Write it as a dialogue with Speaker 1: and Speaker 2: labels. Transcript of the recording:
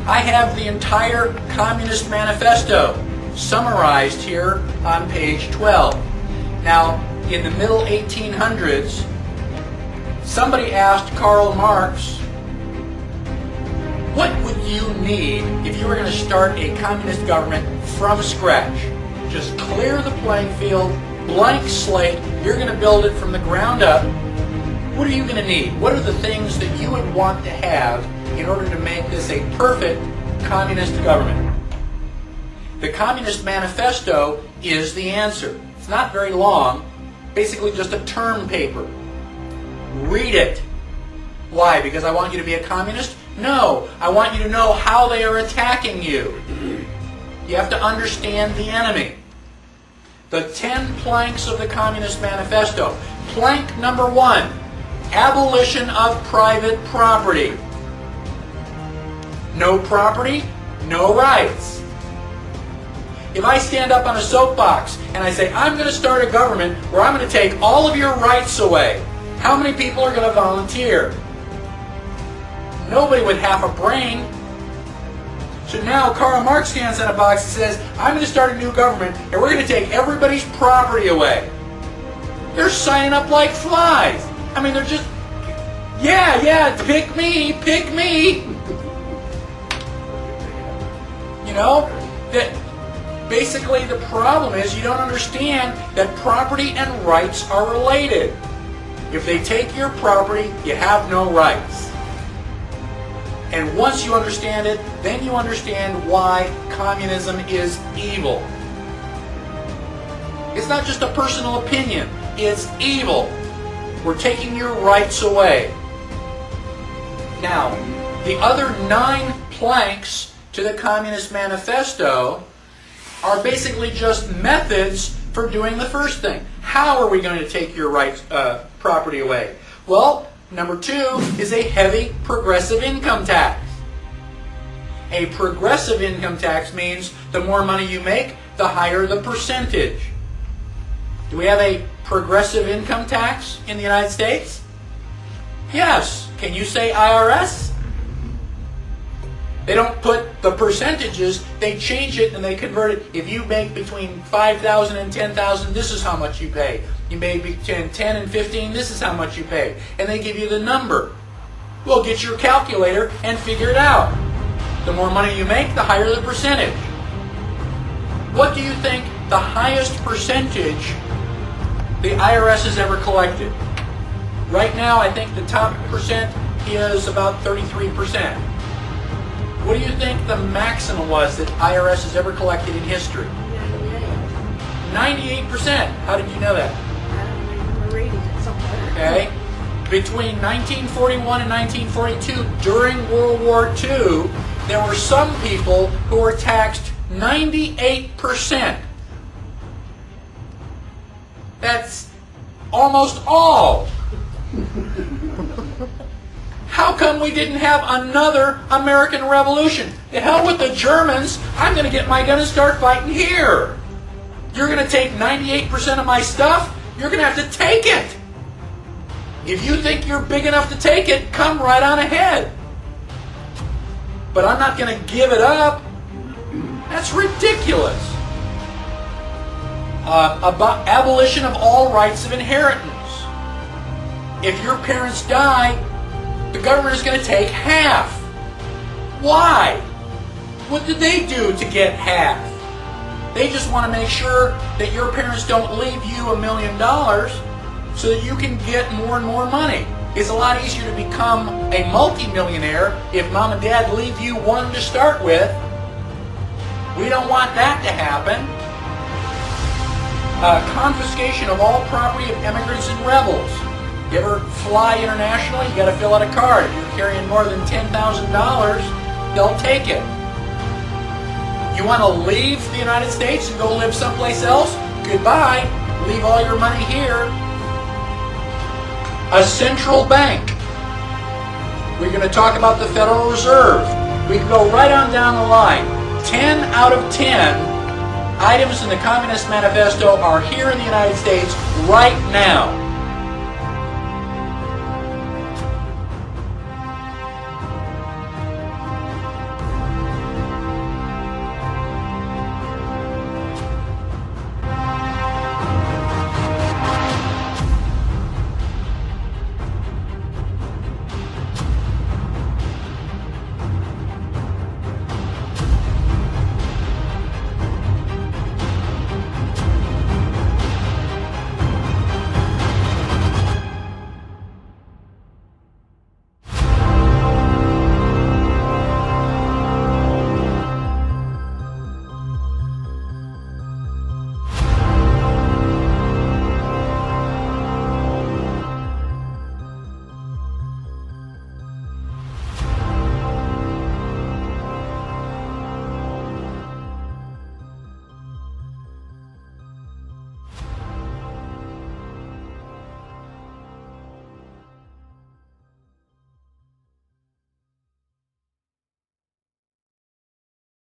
Speaker 1: I have the entire Communist Manifesto summarized here on page 12. Now, in the middle 1800s, somebody asked Karl Marx, what would you need if you were going to start a communist government from scratch? Just clear the playing field, blank slate, you're going to build it from the ground up. What are you going to need? What are the things that you would want to have in order to make this a perfect communist government? The Communist Manifesto is the answer. It's not very long, basically just a term paper. Read it. Why? Because I want you to be a communist? No, I want you to know how they are attacking you. You have to understand the enemy. The 10 planks of the Communist Manifesto. Plank number 1, abolition of private property. No property, no rights. If I stand up on a soapbox and I say, I'm going to start a government where I'm going to take all of your rights away, how many people are going to volunteer? Nobody with half a brain. So now Karl Marx stands on a box and says, I'm going to start a new government and we're going to take everybody's property away. They're signing up like flies. I mean, they're just, yeah, pick me. You know, that basically the problem is you don't understand that property and rights are related. If they take your property, you have no rights. And once you understand it, then you understand why communism is evil. It's not just a personal opinion. It's evil. We're taking your rights away. Now, the other 9 planks to the Communist Manifesto are basically just methods for doing the first thing. How are we going to take your rights, property away? Well, number 2 is a heavy progressive income tax. A progressive income tax means the more money you make, the higher the percentage. Do we have a progressive income tax in the United States? Yes. Can you say IRS? They don't put the percentages, they change it and they convert it. If you make between $5,000 and $10,000, this is how much you pay. You make between 10 and 15, this is how much you pay. And they give you the number. Well, get your calculator and figure it out. The more money you make, the higher the percentage. What do you think the highest percentage the IRS has ever collected? Right now, I think the top percent is about 33%. What do you think the maximum was that IRS has ever collected in history? 98%. How did you know that?
Speaker 2: I remember reading it somewhere.
Speaker 1: Okay. Between 1941 and 1942, during World War II, there were some people who were taxed 98%. That's almost all. How come we didn't have another American Revolution? The hell with the Germans. I'm going to get my gun and start fighting here. You're going to take 98% of my stuff? You're going to have to take it. If you think you're big enough to take it, come right on ahead. But I'm not going to give it up. That's ridiculous. About abolition of all rights of inheritance. If your parents die, the government is going to take half. Why? What did they do to get half? They just want to make sure that your parents don't leave you $1 million so that you can get more and more money. It's a lot easier to become a multi-millionaire if mom and dad leave you one to start with. We don't want that to happen. Confiscation of all property of immigrants and rebels. You ever fly internationally? You got to fill out a card. If you're carrying more than $10,000, they'll take it. You want to leave the United States and go live someplace else? Goodbye. Leave all your money here. A central bank. We're going to talk about the Federal Reserve. We can go right on down the line. 10 out of 10 items in the Communist Manifesto are here in the United States right now.